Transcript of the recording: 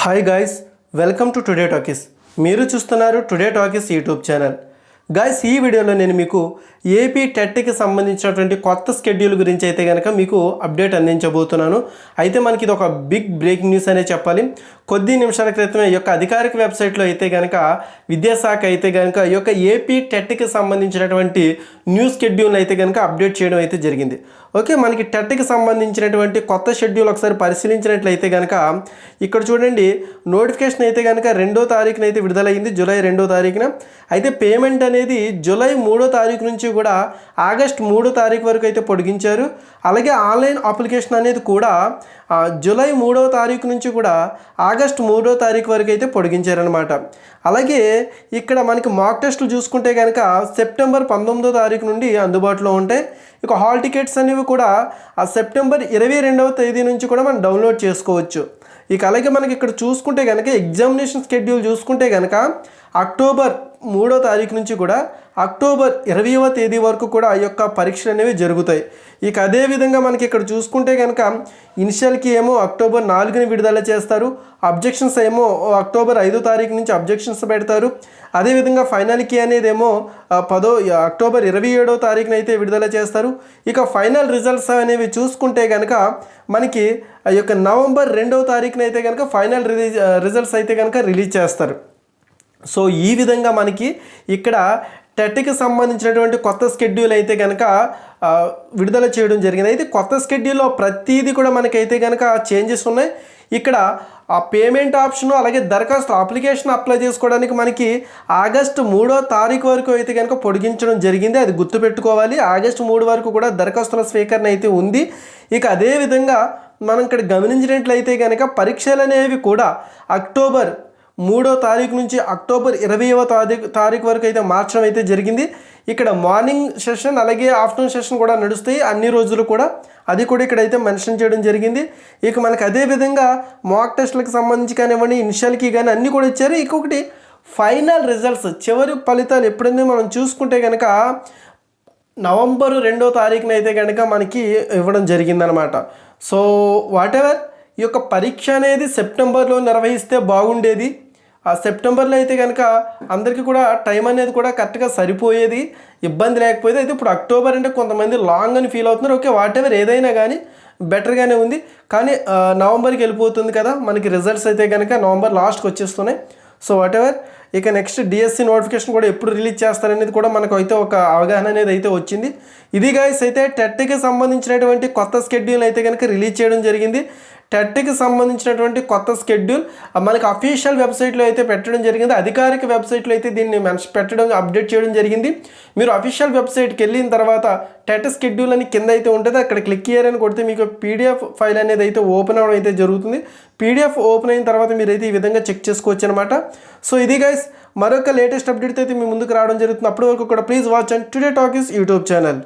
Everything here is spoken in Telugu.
Hi guys, welcome to today talkies. మీరు చూస్తున్నారు today talkies YouTube channel. Guys, ఈ వీడియోలో నేను మీకు ఏపీ టెట్కి సంబంధించినటువంటి కొత్త స్కెడ్యూల్ గురించి అయితే కనుక మీకు అప్డేట్ అందించబోతున్నాను. అయితే మనకి ఇది ఒక బిగ్ బ్రేకింగ్ న్యూస్ అనే చెప్పాలి. కొద్ది నిమిషాల క్రితమే ఈ యొక్క అధికారిక వెబ్సైట్లో అయితే కనుక విద్యాశాఖ అయితే కనుక ఈ యొక్క ఏపీ టెట్కి సంబంధించినటువంటి న్యూ స్కెడ్యూల్ అయితే కనుక అప్డేట్ చేయడం అయితే జరిగింది. ఓకే, మనకి టెట్కి సంబంధించినటువంటి కొత్త షెడ్యూల్ ఒకసారి పరిశీలించినట్లయితే కనుక ఇక్కడ చూడండి, నోటిఫికేషన్ అయితే కనుక 2వ తారీఖున అయితే విడుదలైంది, జూలై 2వ తారీఖున. అయితే పేమెంట్ అనేది జూలై 3వ తారీఖు నుంచి కూడా ఆగస్ట్ 3వ తారీఖు వరకు అయితే పొడిగించారు. అలాగే ఆన్లైన్ అప్లికేషన్ అనేది కూడా జూలై 3వ తారీఖు నుంచి కూడా ఆగస్ట్ 3వ తారీఖు వరకు అయితే పొడిగించారనమాట. అలాగే ఇక్కడ మనకి మాక్ టెస్టులు చూసుకుంటే కనుక సెప్టెంబర్ 19వ తారీఖు నుండి అందుబాటులో ఉంటాయి. ఇక హాల్ టికెట్స్ అనేవి కూడా సెప్టెంబర్ 22వ తేదీ నుంచి కూడా మనం డౌన్లోడ్ చేసుకోవచ్చు. ఇక అలాగే మనకి ఇక్కడ చూసుకుంటే కనుక ఎగ్జామినేషన్ స్కెడ్యూల్ చూసుకుంటే కనుక అక్టోబర్ 3వ తారీఖు నుంచి కూడా అక్టోబర్ 20వ తేదీ వరకు కూడా ఆ యొక్క పరీక్షలు అనేవి జరుగుతాయి. ఇక అదేవిధంగా మనకి ఇక్కడ చూసుకుంటే కనుక ఇనిషియల్కి ఏమో అక్టోబర్ 4ని విడుదల చేస్తారు, అబ్జెక్షన్స్ ఏమో అక్టోబర్ 5వ తారీఖు నుంచి అబ్జెక్షన్స్ పెడతారు. అదేవిధంగా ఫైనల్కి అనేది ఏమో అక్టోబర్ 27వ తారీఖున అయితే విడుదల చేస్తారు. ఇక ఫైనల్ రిజల్ట్స్ అనేవి చూసుకుంటే కనుక మనకి ఆ యొక్క నవంబర్ 2వ తారీఖున అయితే కనుక ఫైనల్ రిజల్ట్స్ అయితే కనుక రిలీజ్ చేస్తారు. సో ఈ విధంగా మనకి ఇక్కడ టెట్కి సంబంధించినటువంటి కొత్త స్కెడ్యూల్ అయితే కనుక విడుదల చేయడం జరిగింది. అయితే కొత్త స్కెడ్యూల్లో ప్రతిదీ కూడా మనకైతే కనుక చేంజెస్ ఉన్నాయి. ఇక్కడ ఆ పేమెంట్ ఆప్షన్ అలాగే దరఖాస్తు అప్లికేషన్ అప్లై చేసుకోవడానికి మనకి ఆగస్టు 3వ తారీఖు వరకు అయితే కనుక పొడిగించడం జరిగింది. అది గుర్తుపెట్టుకోవాలి. ఆగస్టు 3 వరకు కూడా దరఖాస్తుల స్వీకరణ అయితే ఉంది. ఇక అదేవిధంగా మనం ఇక్కడ గమనించినట్లయితే కనుక పరీక్షలు అనేవి కూడా అక్టోబర్ 3వ తారీఖు నుంచి అక్టోబర్ 20వ తారీఖు వరకు అయితే మార్చడం అయితే జరిగింది. ఇక్కడ మార్నింగ్ సెషన్ అలాగే ఆఫ్టర్నూన్ సెషన్ కూడా నడుస్తాయి అన్ని రోజులు కూడా, అది కూడా ఇక్కడైతే మెన్షన్ చేయడం జరిగింది. ఇక మనకు అదేవిధంగా మాక్ టెస్ట్లకు సంబంధించి కానివ్వండి, ఇనిషియల్కి కానీ అన్నీ కూడా ఇచ్చారు. ఇంకొకటి ఫైనల్ రిజల్ట్స్ చివరి ఫలితాలు ఎప్పుడైనా మనం చూసుకుంటే కనుక నవంబర్ 2వ తారీఖున అయితే కనుక మనకి ఇవ్వడం జరిగిందనమాట. సో వాటెవర్ ఈ యొక్క పరీక్ష అనేది సెప్టెంబర్లో నిర్వహిస్తే బాగుండేది. ఆ సెప్టెంబర్లో అయితే కనుక అందరికీ కూడా టైం అనేది కూడా కరెక్ట్గా సరిపోయేది, ఇబ్బంది లేకపోయేది. అయితే ఇప్పుడు అక్టోబర్ అంటే కొంతమంది లాంగ్ అని ఫీల్ అవుతున్నారు. ఓకే, వాటెవర్ ఏదైనా కానీ బెటర్గానే ఉంది. కానీ నవంబర్కి వెళ్ళిపోతుంది కదా మనకి రిజల్ట్స్ అయితే కనుక నవంబర్ లాస్ట్కి వచ్చేస్తున్నాయి. సో వాటెవర్ ఇక నెక్స్ట్ డిఎస్సి నోటిఫికేషన్ కూడా ఎప్పుడు రిలీజ్ చేస్తారనేది కూడా మనకు అయితే ఒక అవగాహన అనేది అయితే వచ్చింది. ఇది గైస్ అయితే టెట్కి సంబంధించినటువంటి కొత్త స్కెడ్యూల్ అయితే కనుక రిలీజ్ చేయడం జరిగింది. టెట్కి సంబంధించినటువంటి కొత్త స్కెడ్యూల్ మనకి అఫీషియల్ వెబ్సైట్లో అయితే పెట్టడం జరిగింది. అధికారిక వెబ్సైట్లో అయితే దీన్ని పెట్టడం అప్డేట్ చేయడం జరిగింది. మీరు అఫీషియల్ వెబ్సైట్కి వెళ్ళిన తర్వాత టెట్ స్కెడ్యూల్ అని కింద అయితే ఉంటుంది, అక్కడ క్లిక్ చేయరని కొడితే మీకు పీడిఎఫ్ ఫైల్ అనేది అయితే ఓపెన్ అవ్వడం అయితే జరుగుతుంది. పీడిఎఫ్ ఓపెన్ అయిన తర్వాత మీరైతే ఈ విధంగా చెక్ చేసుకోవచ్చు అనమాట. సో ఇది గైస్ మరొక లేటెస్ట్ అప్డేట్ అయితే మీ ముందుకు రావడం జరుగుతుంది. అప్పటి వరకు కూడా please watch and today talkies YouTube channel.